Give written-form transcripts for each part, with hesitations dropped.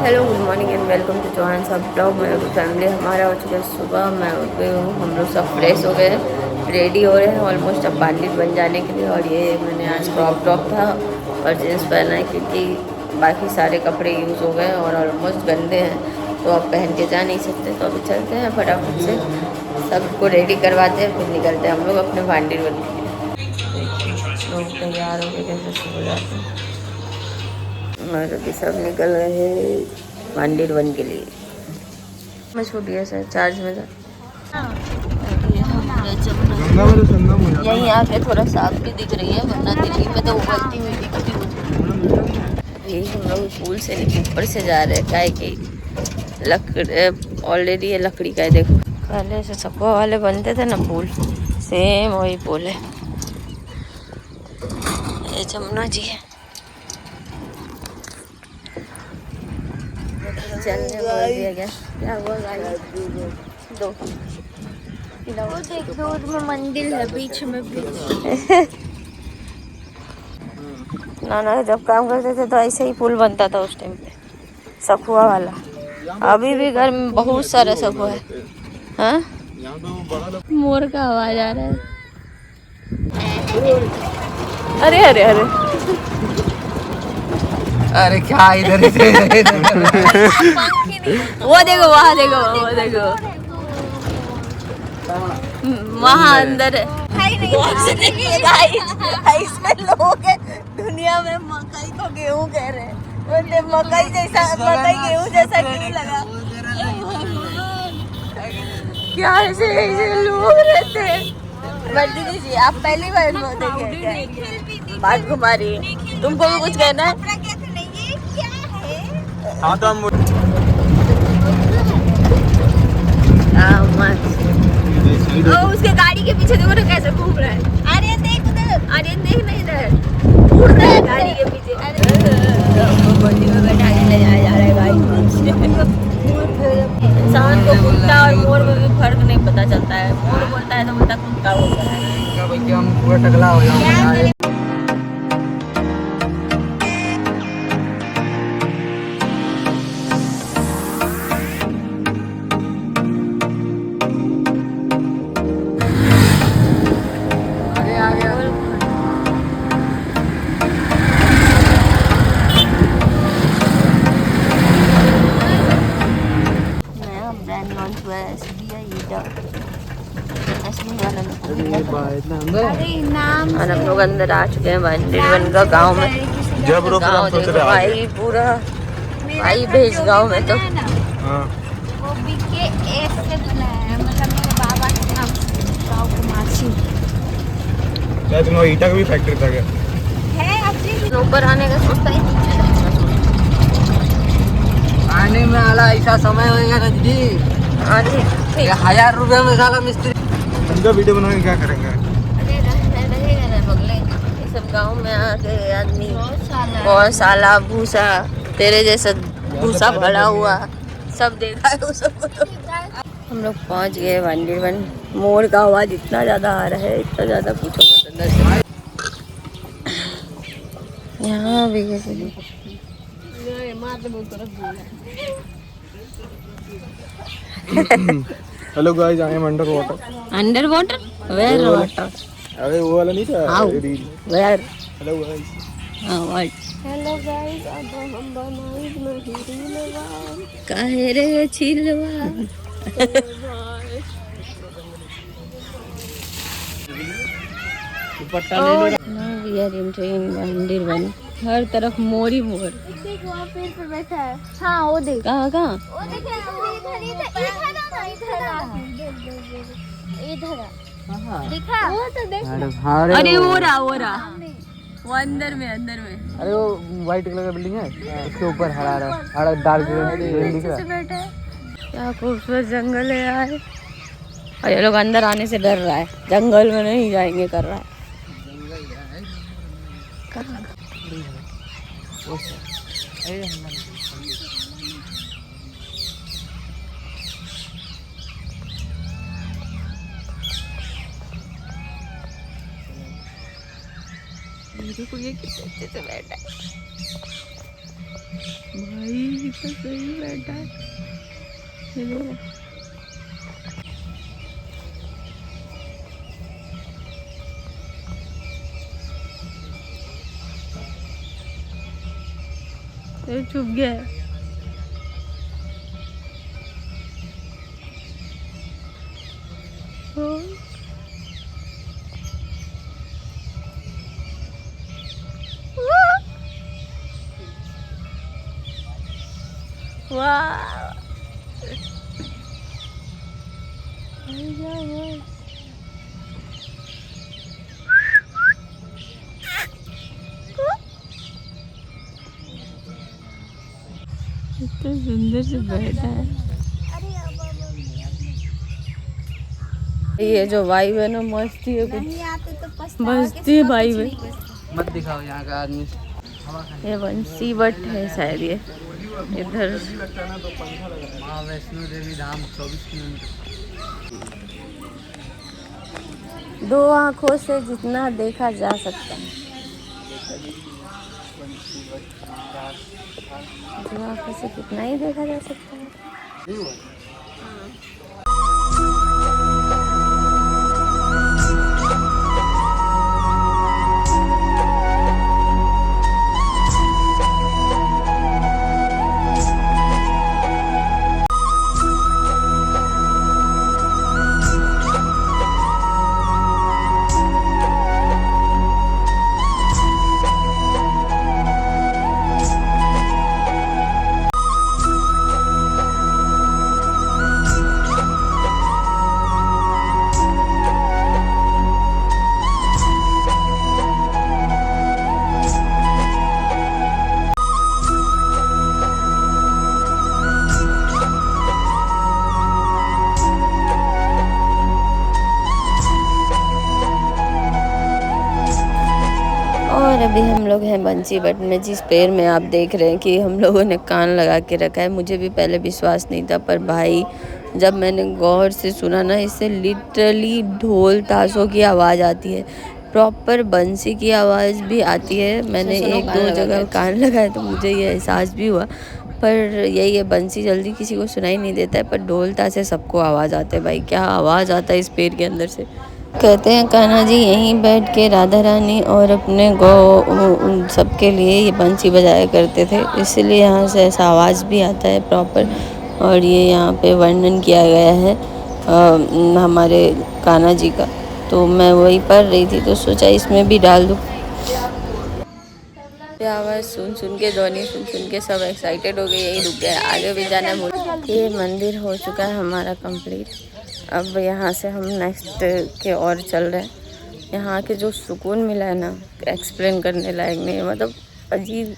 Hello good morning and welcome to Chauhan सब blog. मैं अभी फैमिली हमारा हो चुका है सुबह। मैं उठ गई हूँ, हम लोग सब फ्रेश हो गए हैं, रेडी हो रहे हैं ऑलमोस्ट अब पार्टी बन जाने के लिए। और ये मैंने आज क्रॉप टॉप था और जीन्स पहना है क्योंकि बाकी सारे कपड़े यूज़ हो गए और ऑलमोस्ट गंदे हैं तो अब पहन के जा नहीं सकते। तो अभी चलते हैं फटाफट से सबको रेडी करवाते हैं, फिर निकलते हैं हम लोग अपने भांडी बन के लिए। लोग तैयार हो गए जैसे हो जाते हैं और अभी सब निकल रहे हैं मंदिर वन के लिए। मैं छूट गया सर चार्ज में था। यहीं आके थोड़ा साफ भी दिख रही है वरना दिल्ली में तो उबलती हुई दिखती मुझे। यही हम लोग पुल से ऊपर से जा रहे हैं काय की लकड़ी ऑलरेडी ये लकड़ी का है। देखो पहले से सकुआ वाले बनते थे ना पुल, सेम वही पुल है। ये जमुना जी है। चलने बोल दिया गया। क्या हुआ गाड़ी दो वो देख दूर में मंदिर है बीच में भी। नाना जब काम करते थे तो ऐसे ही पुल बनता था उस टाइम पे सखुआ वाला। अभी भी घर में बहुत सारा सखुआ है। हाँ मोर का आवाज आ रहा है। अरे अरे अरे अरे क्या इधर वो देखो वहाँ देखो वो देखो वहाँ अंदर इसमें लोग दुनिया में मकई को गेहूँ कह रहे हैं। मकई जैसा मकई गेहूँ जैसा क्यों लगा? क्या ऐसे ऐसे लोग रहते हैं? दीदी जी आप पहली बार देखे बात घुमारी तुमको भी कुछ कहना है? हाँ तो हम उसके गाड़ी के पीछे देखो ना कैसे घूम रहा है। आर्यन देख उधर, आर्यन देख नहीं इधर उड़ रहा है गाड़ी के पीछे। बंदी में बैठा के ले जाया जा रहा है गाड़ी। इंसान को कुत्ता और मोर में भी फर्क नहीं पता चलता है। मोर बोलता है तो बोलता कुत्ता बोलता है। हम पूरा टकला हो जाएंगे। और हम लोग अंदर आ चुके हैं मंदिर वन का गाँव में। जब गाँव देखो भाई पूरा भाई भेज गाँव में तो वो बीके एक से बना है, मतलब मेरे बाबा के नाम गाँव कुमारसी क्या तुम्हारा ईटा का भी फैक्ट्री था क्या? है। अपने ऊपर आने का सोचता ही आने में आला ऐसा समय होएगा ना जी। हाँ ठीक 1000 रुपया में साला मिस्त्री। उनका वीडियो बना के क्या करेंगे? अरे रहेगा ना बगले ये सब गाँव में आके आदमी बहुत साला भूसा तेरे जैसा भूसा भरा हुआ सब देखा है वो सब। हम लोग पहुंच गए मंदिर वन। मोर का आवाज इतना ज्यादा आ रहा है, इतना ज्यादा पूछो मत अंदर से। यहाँ भी hello guys, I am under water. Under water where water? अरे वो वाला नहीं था reel. Where? Hello guys. Hello guys, अब हम बनाई रील काहे रे छिलवा वी आर एंटरिंग मंदिर वन। हर तरफ मोर ही मोर। देखो वहाँ पेड़ पे बैठा है। हाँ वो देख कहाँ कहाँ? वो देखे इधर दिखा वो तो देख। अरे वो रहा वो अंदर में अरे वो व्हाइट कलर का बिल्डिंग है, उसके ऊपर हरा डार्क ग्रीन दिख रहा है। क्या खूबसूरत जंगल है यार। और ये लोग अंदर आने से डर रहा है, जंगल में नहीं जाएंगे कर रहा है। देखो ये कितने अच्छे से बैठा है। भाई कितना सही बैठा है। ये देखो। ये चुप गया है। वाह इतना सुंदर से बैठा है। ये जो वाइब है ना मस्ती है, कुछ मस्ती है वाइब है। मत दिखाओ यहाँ का आदमी। ये बंसी बट है शायद ये इधर। माँ वैष्णो देवी धाम 24 किलोमीटर। दो आँखों से जितना देखा जा सकता है, दो आँखों से कितना ही देखा जा सकता है। और अभी हम लोग हैं बंसी बट में, जिस पेड़ में आप देख रहे हैं कि हम लोगों ने कान लगा के रखा है। मुझे भी पहले विश्वास नहीं था, पर भाई जब मैंने गौर से सुना ना, इससे लिटरली ढोल ताशों की आवाज़ आती है, प्रॉपर बंसी की आवाज़ भी आती है। मैंने एक दो जगह कान लगाए तो मुझे ये एहसास भी हुआ, पर यही है बंसी जल्दी किसी को सुनाई नहीं देता है, पर ढोल ताशे सबको आवाज़ आते हैं। भाई क्या आवाज़ आता है इस पेड़ के अंदर से। कहते हैं कान्हा जी यहीं बैठ के राधा रानी और अपने गौ उन सबके लिए ये बंसी बजाया करते थे, इसलिए यहाँ से ऐसा आवाज़ भी आता है प्रॉपर। और ये यहाँ पे वर्णन किया गया है हमारे कान्हा जी का, तो मैं वही पढ़ रही थी तो सोचा इसमें भी डाल दूँ। आवाज़ सुन के, ध्वनि सुन के सब एक्साइटेड हो गए, यही रुक गए, आगे भी जाना है मुझे। ये मंदिर हो चुका है हमारा कंप्लीट। अब यहाँ से हम नेक्स्ट के और चल रहे हैं। यहाँ के जो सुकून मिला है ना, एक्सप्लेन करने लायक नहीं है, मतलब अजीब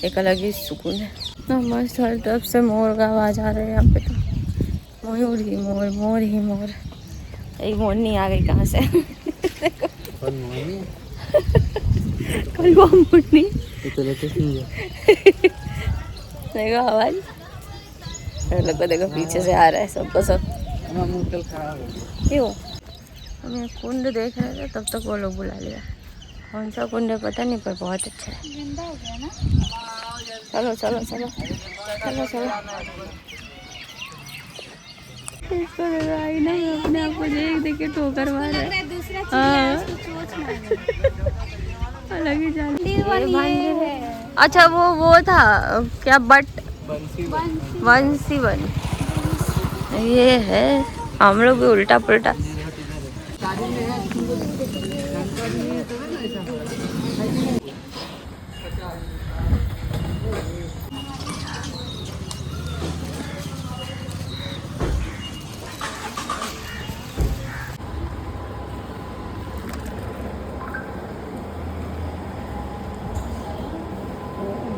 एक अलग ही सुकून है ना। मस्त, हर तरफ से मोर का आवाज़ आ रहा है यहाँ पे, तो मोर ही मोर, मोर ही मोर। एक मोरनी आ गई कहाँ से कलवा मोरनी देखो आवाज़, लोग को देखो पीछे से आ रहा है सबको सब। क्यों हम ये कुंड देख रहे थे, तब तक वो लोग बुला लिया। कौन सा कुंड है पता नहीं, पर बहुत अच्छा है। चलो चलो चलो चलो चलो। इसको आई ना, अपने आप को देख के ठोकर मार रहा है। अलग ही जान। अच्छा वो था क्या, बट बंसी बन ये है। हम लोग भी उल्टा पुल्टा।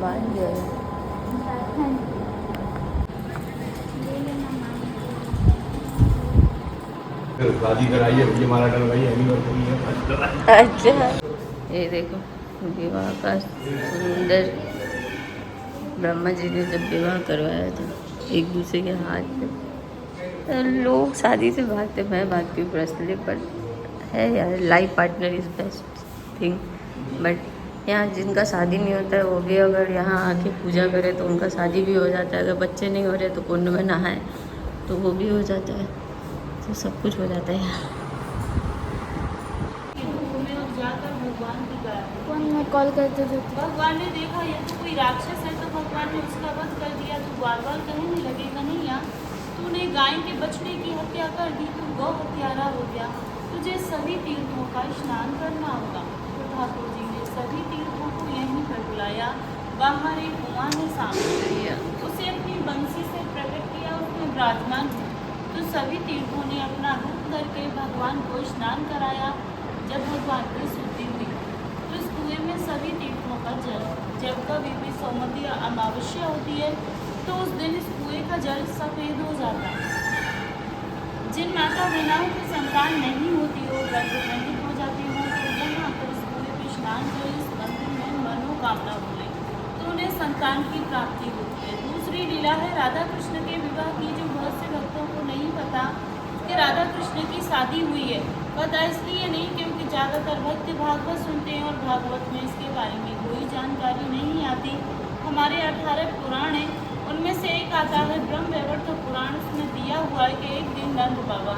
बांध गया शादी कराई है, ये हमारा डलवाई है। अच्छा ये देखो विवाह का सुंदर, ब्रह्मा जी ने जब विवाह करवाया था एक दूसरे के हाथ से। लोग शादी से भागते, मैं भागती हूँ पर्सनली, पर है यार life partner is best thing. But यहाँ जिनका शादी नहीं होता है वो भी अगर यहाँ आके पूजा करे तो उनका शादी भी हो जाता है। अगर बच्चे नहीं हो रहे तो कुंड में नहाए तो वो भी हो जाता है। तो सब कुछ हो जाता है यहाँ। कौन मैं कॉल करते थे? भगवान ने देखा ये तो कोई राक्षस है, तो भगवान ने उसका वध कर दिया। तू बार बार कहने लगेगा नहीं यार, तूने गाय के बछड़े की हत्या कर दी, तू गौ हत्यारा हो गया, तुझे सभी तीर्थों का स्नान करना होगा। तो ठाकुर जी ने सभी तीर्थों को यहीं पर बुलाया। बाहर एक कुआं है सामने, उसे अपनी बंसी से प्रकट किया, उसमें विराजमान हुआ। तो सभी तीर्थों ने अपना रूप करके भगवान को स्नान कराया। जब भगवान की शुद्धि हुई तो इस कुएं में सभी तीर्थों का जल, जब कभी भी सौमती अमावस्या होती है तो उस दिन इस कुएं का जल सफ़ेद हो जाता है। जिन माता बहनों की संतान नहीं होती हो, गर्भवती हो जाती हो, तो यहाँ पर इस कुएं पर स्नान कर इस मंदिर में मनोकामना बोले तो उन्हें संतान की प्राप्ति होती है। दूसरी लीला है राधा कृष्ण के विवाह की, जो बहुत से भक्तों को नहीं पता कि राधा कृष्ण की शादी हुई है। पता इसलिए नहीं क्योंकि ज़्यादातर भक्त भागवत सुनते हैं और भागवत में इसके बारे में कोई जानकारी नहीं आती। हमारे 18 पुराण हैं, उनमें से एक आता है ब्रह्म वैवर्त पुराण। उसमें दिया हुआ है कि एक दिन नंद बाबा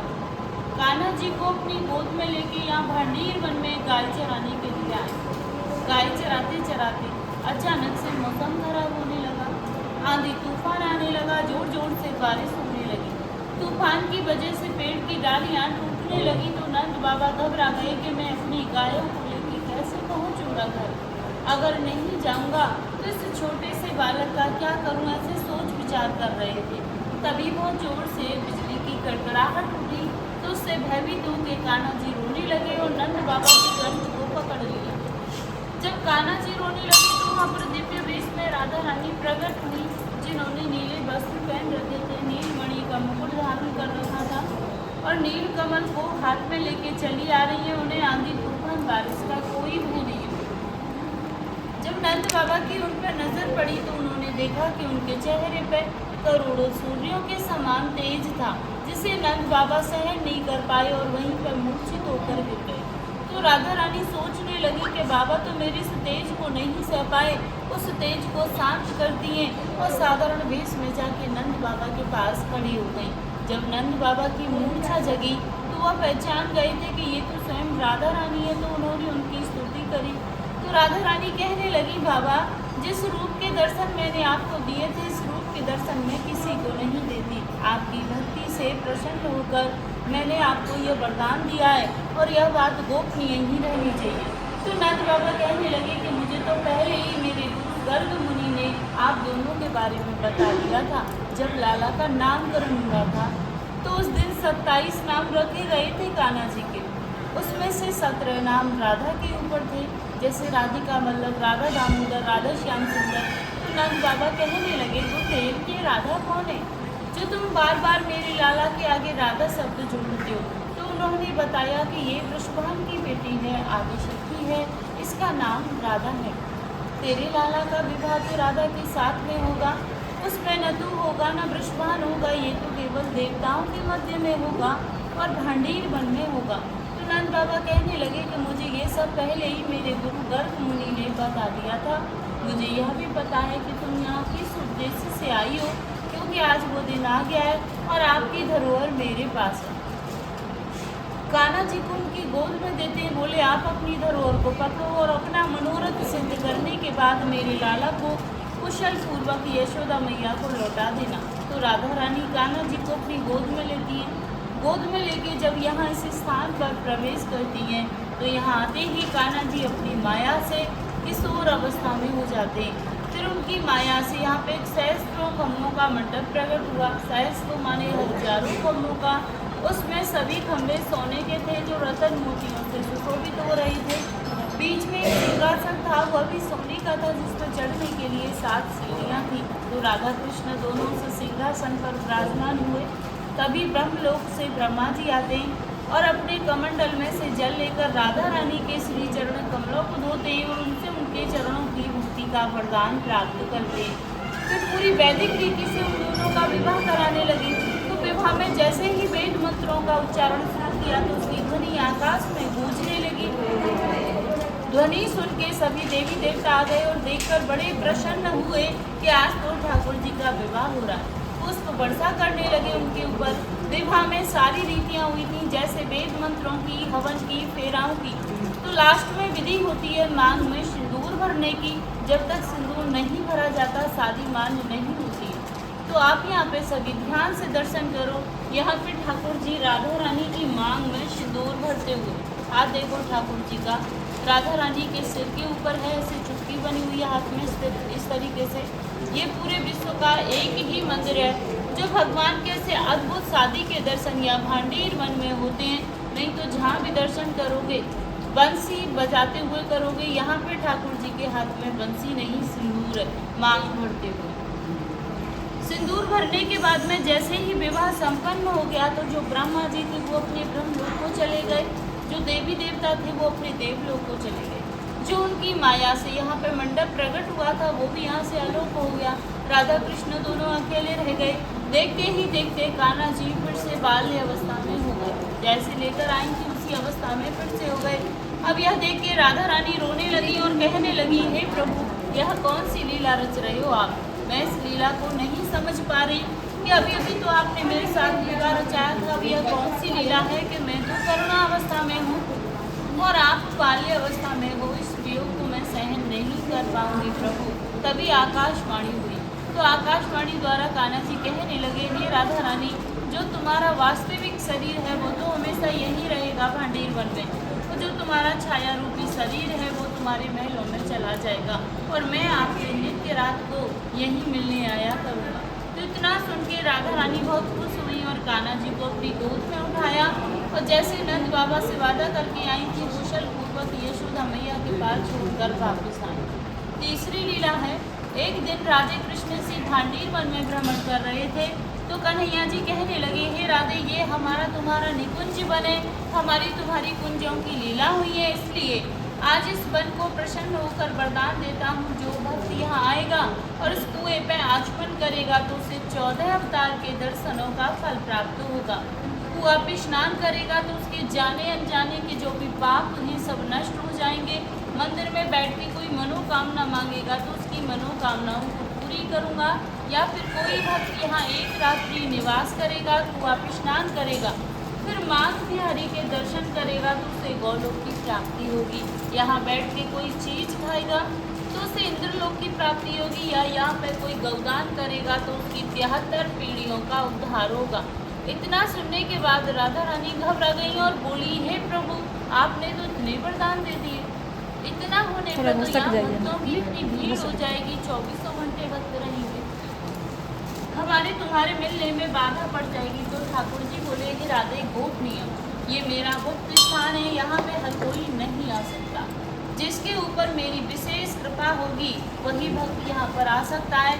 कान्हा जी को अपनी गोद में लेके यहाँ भांडीर वन में गाय चराने के लिए आए। गाय चराते चराते अचानक से मौसम खराब होने लगा, आंधी तूफान आने लगा, जोर जोर से बारिश होने लगी। तूफान की वजह से पेड़ की डालियाँ टूटने लगी। तो नंद बाबा घबरा गए कि मैं अपनी गायों को लेकर कैसे पहुँचूँगा घर, अगर नहीं जाऊँगा तो इस छोटे से बालक का क्या करूँ, ऐसे सोच विचार कर रहे थे। तभी बहुत जोर से बिजली की कड़कड़ाहट उठी तो उससे भयभीत होकर कान्हा जी रोने लगे और नंद बाबा के कंठ को पकड़ लिया। जब कान्हा जी रोने लगे तो वहाँ पर दिव्य वेश में राधा रानी प्रकट हुई, जिन्होंने नीले वस्त्र पहन रखे थे, नीलमणि का मुकुट धारण कर रखा था और नील कमल को हाथ में लेके चली आ रही है। उन्हें आंधी तूफान बारिश का कोई भय नहीं। जब नंद बाबा की उन पर नजर पड़ी तो उन्होंने देखा कि उनके चेहरे पर करोड़ों सूर्यों के समान तेज था, जिसे नंद बाबा सहन नहीं कर पाए और वहीं पर मूर्छित होकर गिर गए। तो राधा रानी सोचने लगी कि बाबा तो मेरे इस तेज को नहीं सह पाए, उस तेज को शांत कर दिए और साधारण वेश में जाके नंद बाबा के पास खड़ी हो गई। जब नंद बाबा की मूर्छा जगी तो वह पहचान गए थे कि ये तो स्वयं राधा रानी है। तो उन्होंने उनकी स्तुति करी। तो राधा रानी कहने लगी, बाबा जिस रूप के दर्शन मैंने आपको दिए थे, इस रूप के दर्शन मैं किसी को नहीं देती। आपकी भक्ति से प्रसन्न होकर मैंने आपको यह वरदान दिया है और यह बात गोपनीय ही रहनी चाहिए। तो नंद बाबा कहने लगे कि मुझे तो पहले ही मेरे गुरु गर्ग मुनि ने आप दोनों के बारे में बता दिया था। जब लाला का नामकरण हुआ था तो उस दिन 27 नाम रखे गए थे कान्हा जी के, उसमें से 17 नाम राधा के ऊपर थे, जैसे राधिका वल्लभ, राधा दामोदर, राधा श्याम सुंदर। तो नंद बाबा कहने लगे, गुरुदेव ये राधा कौन है जो तुम बार बार मेरे लाला के आगे राधा शब्द जोड़ते हो? तो उन्होंने बताया कि ये वृषभान की बेटी है, आदिशक्ति है, इसका नाम राधा है। तेरे लाला का विवाह तो राधा के साथ में होगा, उसमें न तू होगा न वृषभान होगा, ये तो केवल देवताओं के मध्य में होगा और भांडीर वन में होगा। तो नंद बाबा कहने लगे कि मुझे ये सब पहले ही मेरे गुरु गर्ग मुनि ने बता दिया था। मुझे यह भी पता है कि तुम यहाँ किस उद्देश्य से आई हो, क्योंकि आज वो दिन आ गया है और आपकी धरोहर मेरे पास है। कान्हा जी को उनकी गोद में देते बोले, आप अपनी धरोहर को पकड़ो और अपना मनोरथ सिद्ध करने के बाद मेरे लाला को कुशल पूर्वक यशोदा मैया को लौटा देना। तो राधा रानी कान्हा जी को अपनी गोद में लेती हैं। गोद में लेके जब यहाँ इस स्थान पर प्रवेश करती हैं तो यहाँ आते ही कान्हा जी अपनी माया से किशोर अवस्था में हो जाते हैं। फिर उनकी माया से यहाँ पे सहस्त्रों खम्भों का मंडप प्रकट हुआ। सहस्त्रों माने हजारों खम्भों का, उसमें सभी खम्भे सोने के थे जो रतन मोतियों से सुशोभित हो रहे थे। बीच में एक सिंहासन था, वह भी सोने का था, जिस पर चढ़ने के लिए 7 सीढ़ियाँ थी। तो राधा कृष्ण दोनों से सिंहासन पर विराजमान हुए। तभी ब्रह्मलोक से ब्रह्मा जी आते हैं और अपने कमंडल में से जल लेकर राधा रानी के श्री चरण कमलों को धोते हैं और उनसे उनके चरणों की मुक्ति का वरदान प्राप्त करते हैं। फिर पूरी वैदिक रीति से उन दोनों का विवाह कराने लगी। तो विवाह में जैसे ही वेद मंत्रों का उच्चारण शुरू किया तो उसकी ध्वनि आकाश में गूंजने लगी। ध्वनि सुन के सभी देवी देवता आ गए और देखकर बड़े प्रसन्न हुए कि आज तो ठाकुर जी का विवाह हो रहा है। पुष्प वर्षा करने लगे उनके ऊपर। विवाह में सारी रीतियाँ हुई थी, जैसे वेद मंत्रों की, हवन की, फेराओं की। तो लास्ट में विधि होती है मांग में सिंदूर भरने की। जब तक सिंदूर नहीं भरा जाता शादी मान्य नहीं होती है। तो आप यहाँ पे सभी ध्यान से दर्शन करो। यहाँ पे ठाकुर जी राधा रानी की मांग में सिंदूर भरते हुए। हाथ देखो ठाकुर जी का, राधा रानी के सिर के ऊपर है, ऐसे चुटकी बनी हुई है हाथ में इस तरीके से। ये पूरे विश्व का एक ही मंदिर है जो भगवान के से अद्भुत शादी के दर्शन या भांडीर वन में होते हैं। नहीं तो जहाँ भी दर्शन करोगे बंसी बजाते हुए करोगे। यहाँ पे ठाकुर जी के हाथ में बंसी नहीं सिंदूर है, मांग भरते हुए। सिंदूर भरने के बाद में जैसे ही विवाह संपन्न हो गया तो जो ब्रह्मा जी थे वो अपने ब्रह्मलोक को चले गए, जो देवी देवता थे वो अपने देवलोक को चले गए। जो उनकी माया से यहाँ पे मंडप प्रकट हुआ था वो भी यहाँ से अलोप हो गया। राधा कृष्ण दोनों अकेले रह गए। देखते ही देखते कान्हा जी फिर से बाल्य अवस्था में हो गए, जैसे लेकर आई थी उसी अवस्था में फिर से हो गए। अब यह देख के राधा रानी रोने लगी और कहने लगी, हे प्रभु, यह कौन सी लीला रच रहे हो आप? मैं इस लीला को नहीं समझ पा रही कि अभी अभी तो आपने मेरे साथ लीला रचाया था। अब यह कौन सी लीला है कि मैं तो करुणा अवस्था में हूँ और आप बाल्य अवस्था में हो। इस वियोग को मैं सहन नहीं कर पाऊंगी प्रभु। तभी आकाशवाणी हुई। तो आकाशवाणी द्वारा कान्हा जी कहने लगे, हे राधा रानी, जो तुम्हारा वास्तविक शरीर है वो तो हमेशा यही रहेगा भांडीर वन में। तो जो तुम्हारा छाया रूपी शरीर है वो तुम्हारे महलों में चला जाएगा और मैं आपसे नित्य रात को यहीं मिलने आया करूँगा। तो इतना सुन के राधा रानी बहुत खुश हुई और कान्हा जी को अपनी गोद में उठाया और जैसे नंद बाबा से वादा करके आई थी कुशल पूर्वक यशोदा मैया के पास छोड़कर वापस आई। तीसरी लीला है, एक दिन राधे कृष्ण से भांडीर वन में भ्रमण कर रहे थे तो कन्हैया जी कहने लगे, हे राधे, ये हमारा तुम्हारा निकुंज बने, हमारी तुम्हारी कुंजों की लीला हुई है, इसलिए आज इस वन को प्रसन्न होकर वरदान देता हूँ, जो भक्त यहाँ आएगा और इस कुएं पे आचमन करेगा तो उसे 14 अवतार के दर्शनों का फल प्राप्त होगा। कुआं पे स्नान करेगा तो उसके जाने अनजाने के जो भी पाप हैं सब नष्ट हो जाएंगे। मंदिर में बैठ के कोई मनोकामना मांगेगा तो उसकी मनोकामनाओं को पूरी करूँगा। या फिर कोई भक्त यहाँ एक रात्रि निवास करेगा, कुआं पे स्नान करेगा, फिर माँ बिहारी के दर्शन करेगा तो उसे गौलोक की प्राप्ति होगी। यहाँ बैठ के कोई चीज़ खाएगा तो उसे इंद्रलोक की प्राप्ति होगी। या यहाँ पे कोई गौदान करेगा तो उसकी 73 पीढ़ियों का उद्धार होगा। इतना सुनने के बाद राधा रानी घबरा गई और बोली, हे प्रभु, आपने तो इतने वरदान दे दिए। इतना होने पर तो यहाँ भक्तों की इतनी भीड़ हो जाएगी, 24 घंटे भक्त रहेंगे, हमारे तुम्हारे मिलने में बाधा पड़ जाएगी। तो ठाकुर जी बोले, कि राधे, गोपनीय, ये मेरा गुप्त स्थान है, यहाँ पे हर कोई नहीं आ सकता। जिसके ऊपर मेरी विशेष कृपा होगी वही भक्त यहाँ पर आ सकता है,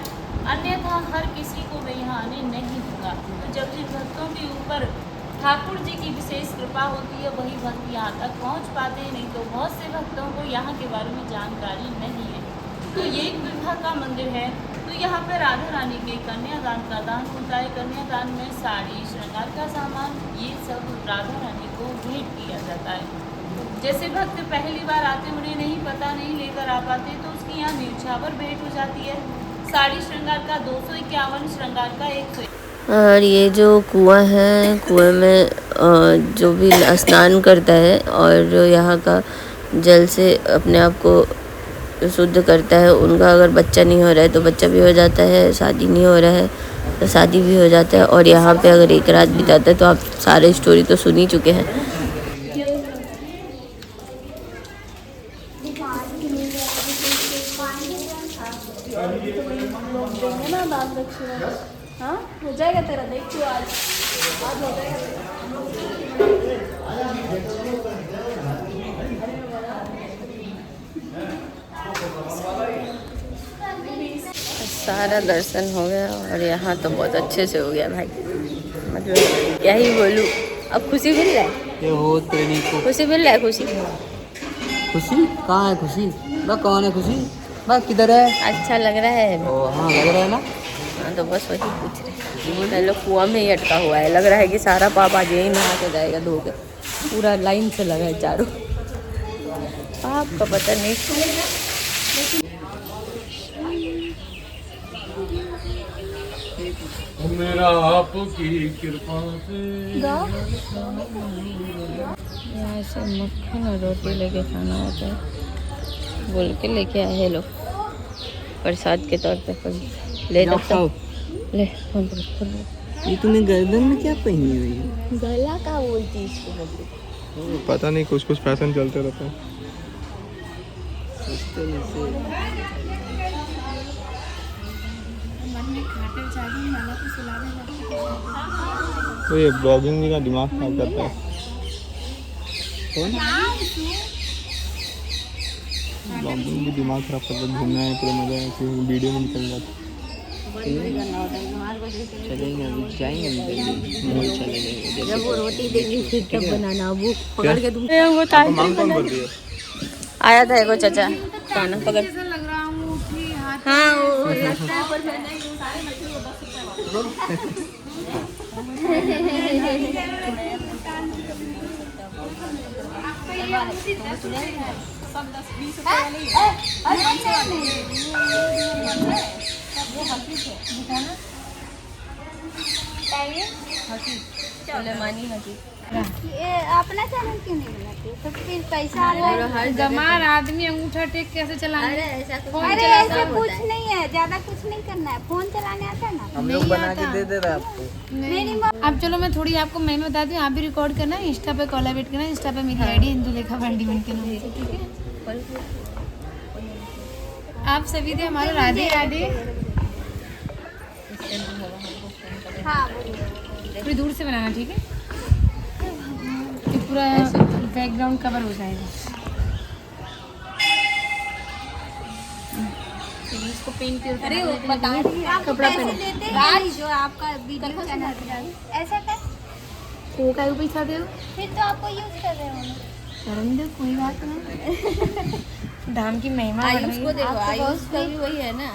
अन्यथा हर किसी को मैं यहाँ आने नहीं दूंगा। तो जब जिन भक्तों के ऊपर ठाकुर जी की विशेष कृपा होती है वही भक्त यहाँ तक पहुँच पाते हैं, नहीं तो बहुत से भक्तों को यहाँ के बारे में जानकारी नहीं है। तो ये एक विवाह का मंदिर है। तो यहाँ पर राधा रानी के कन्यादान का दान होता है। कन्यादान में साड़ी, श्रृंगार का सामान, ये सब राधा रानी को भेंट किया जाता है। जैसे भक्त पहली बार आते, उन्हें नहीं पता, नहीं लेकर आ पाते, तो उसकी यहाँ न्यौछावर भेंट हो जाती है। साड़ी श्रृंगार का 251, श्रृंगार का 100। और ये जो कुआं है, कुएं में जो भी स्नान करता है और यहाँ का जल से अपने आप को शुद्ध करता है, उनका अगर बच्चा नहीं हो रहा है तो बच्चा भी हो जाता है, शादी नहीं हो रहा है तो शादी भी हो जाता है। और यहाँ पे अगर एक रात बिताता है तो आप सारे स्टोरी तो सुन ही चुके हैं। हाँ, हो जाएगा तेरा, देखियो आज हो जाएगा। सारा दर्शन हो गया और यहाँ तो बहुत अच्छे से हो गया भाई, मतलब क्या ही बोलूँ। अब खुशी मिल रहा है, ये हो तेरी को खुशी मिल रहा है। खुशी खुशी कहाँ है? खुशी बा कौन है? खुशी बा किधर है? अच्छा लग रहा है। ओ हाँ, लग रहा है ना। हाँ, तो बस वही पूछ रहे हैं। पहले कुआं में ही अटका हुआ है, लग रहा है कि सारा पाप आज यही नहा के जाएगा, धो के। पूरा लाइन से लगा है चारों। आपका पता नहीं। मेरा आपकी कृपा से यहाँ से मक्खन और रोटी लेके खाना होता है, बोल के लेके आए हैं लोग प्रसाद के तौर पे। ले सकता ले फोन पकड़। ये तूने गर्दन में क्या पहनी हुई है? गला का बोलती इसको मतलब। पता नहीं कुछ कुछ फैशन चलते रहते हैं। तो ये ब्लॉगिंग भी का दिमाग खराब करता है। ब्लॉगिंग भी दिमाग खराब करता है। घूमना है पूरा मजा है कि वीडियो में निकल जाता है। चलेंगे अभी, जाएंगे अभी जल्दी चलेंगे। जब वो रोटी देंगी फिर तब बनाना। वो पकड़ के तुम आया था एगो चाचा खाना पकड़। हाँ वो लगता है पर मैंने अपना चैनल क्यों नहीं बनाते? तो फिर पैसा गमार आदमी अंगूठा टेक कैसे चलाएंगे? अरे ऐसा कुछ नहीं है, ज्यादा कुछ नहीं करना है। फोन चलाने आता है ना। हम लोग बना के दे दे रहे आपको। अब चलो मैं थोड़ी आपको मैं बता दूं, आप भी रिकॉर्ड करना, इंस्टा पे कोलैबोरेट करना। इंस्टा पे मेरी आईडी इंदुलेखा भांडीवन के नाम से, ठीक है? आप सभी थे हमारे राधे राधे। हाँ थोड़ी दूर से बनाना, ठीक है? पूरा बैकग्राउंड कवर हो जाएगा। इसको पेंट अरे बता कपड़ा पहने देते हैं जो आपका वीडियो चैनल ऐसा कर वो का पैसा दे फिर तो आपको यूज कर रहे हो। शर्म दो, कोई बात नहीं। धाम की महिमा बढ़ रही को है। देखो, आयुष का भी वही है ना।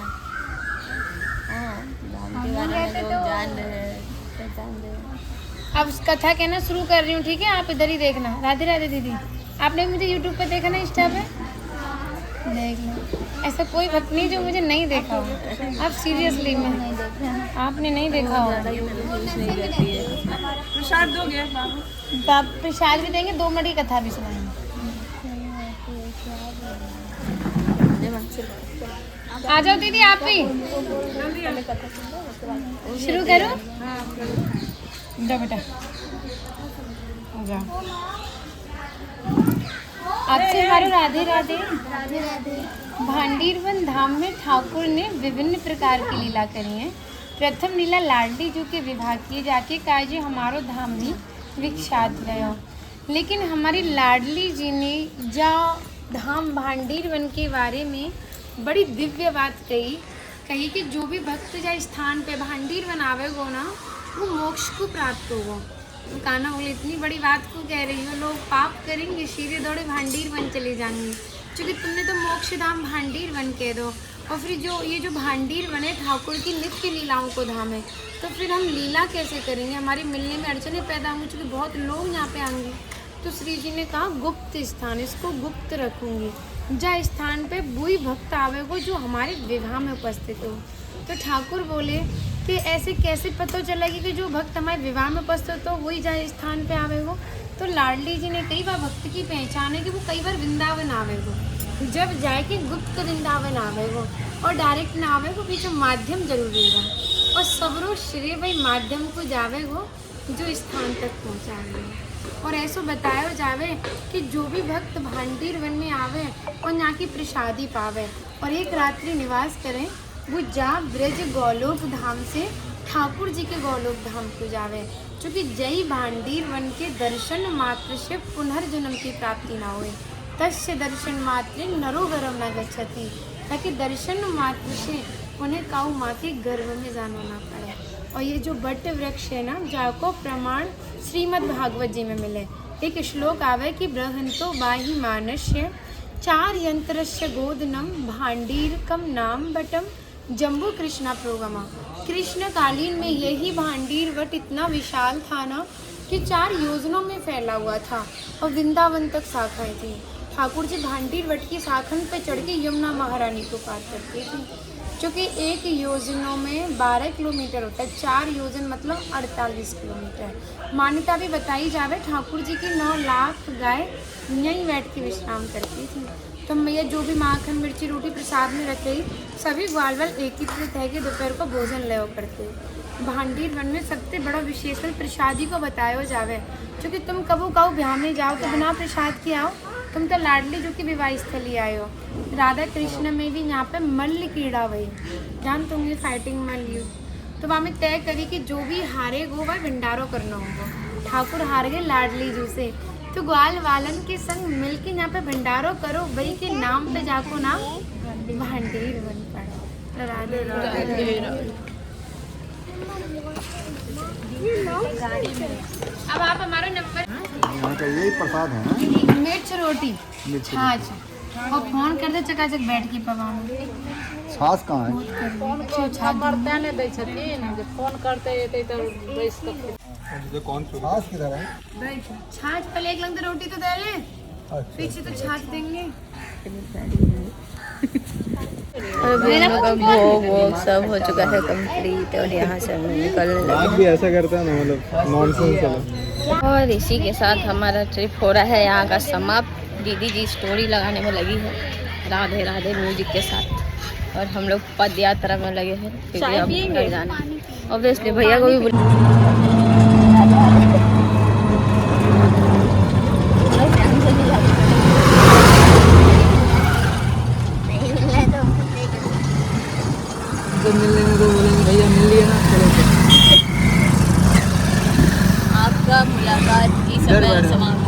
हाँ धाम के बारे में लोग जान रहे हैं, पहचान रहे हैं। अब कथा कहना शुरू कर रही हूँ, ठीक है? आप इधर ही देखना। राधे राधे दीदी, आपने मुझे यूट्यूब पे देखा ना, इंस्टा पे देख लो। ऐसा कोई भक्त नहीं जो मुझे नहीं देखा हो। आप सीरियसली में आपने नहीं देखा हो। प्रसाद दोगे बाप प्रसाद भी देंगे, 2 मिनट की कथा भी सुनाएंगे। आ जाओ दीदी, आप भी शुरू करो। जाओ बेटा, जाओ। आपसे हमारे राधे राधे। राधे राधे। भांडीरवन धाम में ठाकुर ने विभिन्न प्रकार की लीला करी है। प्रथम लीला लाडली जू के विवाह किए जाके काजी हमारो धाम में विख्यात रहा। लेकिन हमारी लाडली जी ने जा धाम भांडीरवन के बारे में बड़ी दिव्य बात कही कि जो भी भक्त जा स्थान पे भांडीरवन आवेगो ना, वो मोक्ष को प्राप्त होगा। तो कान्हा बोले इतनी बड़ी बात को कह रही हो, लोग पाप करेंगे, सीधे दौड़े भांडीरवन चले जाएंगे, क्योंकि तुमने तो मोक्ष धाम भांडीरवन कह दो। और फिर जो ये जो भांडीरवन है ठाकुर की नित्य लीलाओं को धाम है, तो फिर हम लीला कैसे करेंगे? हमारी मिलने में अड़चने पैदा होंगी, क्योंकि बहुत लोग यहाँ पे आएंगे। तो श्री जी ने कहा गुप्त स्थान, इसको गुप्त रखूँगी। जा स्थान पे वही भक्त आवेगो जो हमारे विवाह में उपस्थित हो। तो ठाकुर बोले कि ऐसे कैसे पता चलेगी कि जो भक्त हमारे विवाह में उपस्थित हो वही जाए स्थान पे आवेगो? तो लाडली जी ने कई बार भक्त की पहचान है कि वो कई बार वृंदावन आवेगो। जब जाए कि गुप्त वृंदावन आवेगो और डायरेक्ट ना आवेगो, पीछे माध्यम जरूर रहेगा। और सबरो श्रेय भाई माध्यम को जावेगो जो स्थान तक पहुँचाएंगे। और ऐसा बताया जावे कि जो भी भक्त भांडीरवन में आवे और यहाँ की प्रसादी पावे और एक रात्रि निवास करें, वो जा ब्रज गौलोक धाम से ठाकुर जी के गौलोक धाम को जावे। चूँकि जय भांडीरवन के दर्शन मात्र से पुनर्जन्म की प्राप्ति ना होए, तस्य दर्शन मात्र नरो गर्भ न गच्छति, ताकि दर्शन मात्र से उन्हें काऊ माँ के गर्भ में जाना ना पड़े। और ये जो बट वृक्ष है ना, जाको प्रमाण श्रीमद् भागवत जी में मिले। एक श्लोक आवे कि बृहंतो बाहि मानस्य 4 यंत्रस्य गोदनम भांडीरकम नाम बटम जम्बू कृष्णा प्रोगमा। कृष्ण कालीन में यही भांडीर वट इतना विशाल था ना कि 4 योजनों में फैला हुआ था और वृंदावन तक शाखाएं थी। ठाकुर जी भांडीर वट की शाखन पर चढ़ के यमुना महारानी को पार करते थे। क्योंकि एक योजनों में 12 किलोमीटर होता है, 4 योजन मतलब 48 किलोमीटर। मान्यता भी बताई जावे ठाकुर जी की 9 लाख गाय यहीं बैठ के विश्राम करती थी। तो मैया जो भी माखन मिर्ची रोटी प्रसाद में रखे सभी ग्वालवाल एकत्रित है कि दोपहर को भोजन ले करते। भांडीर वन में सबसे बड़ा विशेषण प्रसादी को बताया जावे। क्योंकि तुम कबू कहो ब्याह में जाओ तो बिना प्रसाद के आओ, तुम तो लाडली जो की विवाह स्थली आए हो। राधा कृष्ण में भी यहाँ पे मल्ल कीड़ा वही जान तुम फाइटिंग मल्ल तो वहाँ में तय करी कि जो भी हारे गो वह भंडारो करना होगा। ठाकुर हार गए लाडली जू से, तो ग्वाल वालन के संग मिलके यहाँ पे भंडारो करो, वही के नाम पे जाको ना भांडीर बन पड़ा। राधे राधे। अब आप हमारा नंबर यहाँ का यही प्रसाद है ना, मिर्च रोटी छाछ और फोन कर दे चकाचक बैठ के पवा में। छाछ कहाँ है? कौन छाछ किधर है? छाछ पहले एक लंग रोटी तो दे ले, पीछे तो छाछ देंगे। अभी हम लोग का भोग वोग सब हो चुका है कंप्लीट और यहाँ से हम निकलने लगे भी ऐसा करता है ना, मतलब नॉनसेंस है। और इसी के साथ हमारा ट्रिप हो रहा है यहाँ का समाप्त। दीदी जी स्टोरी लगाने में लगी है राधे राधे म्यूजिक के साथ और हम लोग पद यात्रा में लगे हैं क्योंकि अब घर जाना। ऑब्वियसली भैया को भी मिलने में तो बोलेंगे भैया मिल लिया ना, चलो। आपका मुलाकात इस समय समाप्त।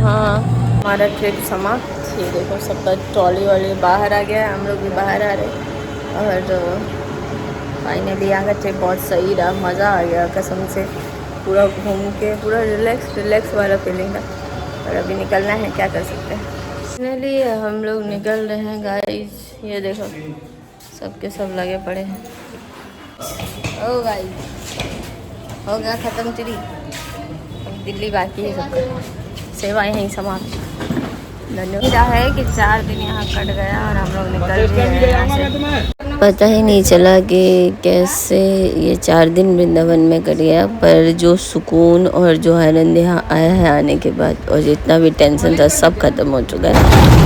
हाँ हमारा ट्रिप समाप्त। ये देखो सबका ट्रॉली वाली बाहर आ गया है, हम लोग भी बाहर आ रहे और फाइनली यहाँ का ट्रिप बहुत सही रहा, मज़ा आ गया कसम से। पूरा घूम के पूरा रिलैक्स वाला फीलिंग था और अभी निकलना है, क्या कर सकते हैं। फाइनली हम लोग निकल रहे हैं गाइस। ये देखो सबके सब लगे पड़े हैं। ओ गाइस हो गया ख़त्म ट्रिप, अब दिल्ली बाकी है सबका। सेवा यहीं समाप्त। धन्यवाद है कि 4 दिन यहाँ कट गया और हम लोग निकल गए। पता ही नहीं चला कि कैसे ये 4 दिन वृंदावन में कट गया, पर जो सुकून और जो आनंद यहाँ आया है आने के बाद और जितना भी टेंशन था सब खत्म हो चुका है।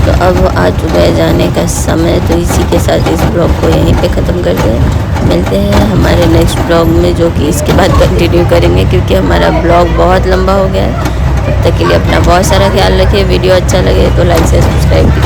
तो अब आ चुका है जाने का समय। तो इसी के साथ इस ब्लॉग को यहीं पे ख़त्म करते हैं। मिलते हैं हमारे नेक्स्ट ब्लॉग में, जो कि इसके बाद कंटिन्यू करेंगे क्योंकि हमारा ब्लॉग बहुत लंबा हो गया है। तब तक के लिए अपना बहुत सारा ख्याल रखिए। वीडियो अच्छा लगे तो लाइक से सब्सक्राइब कीजिए।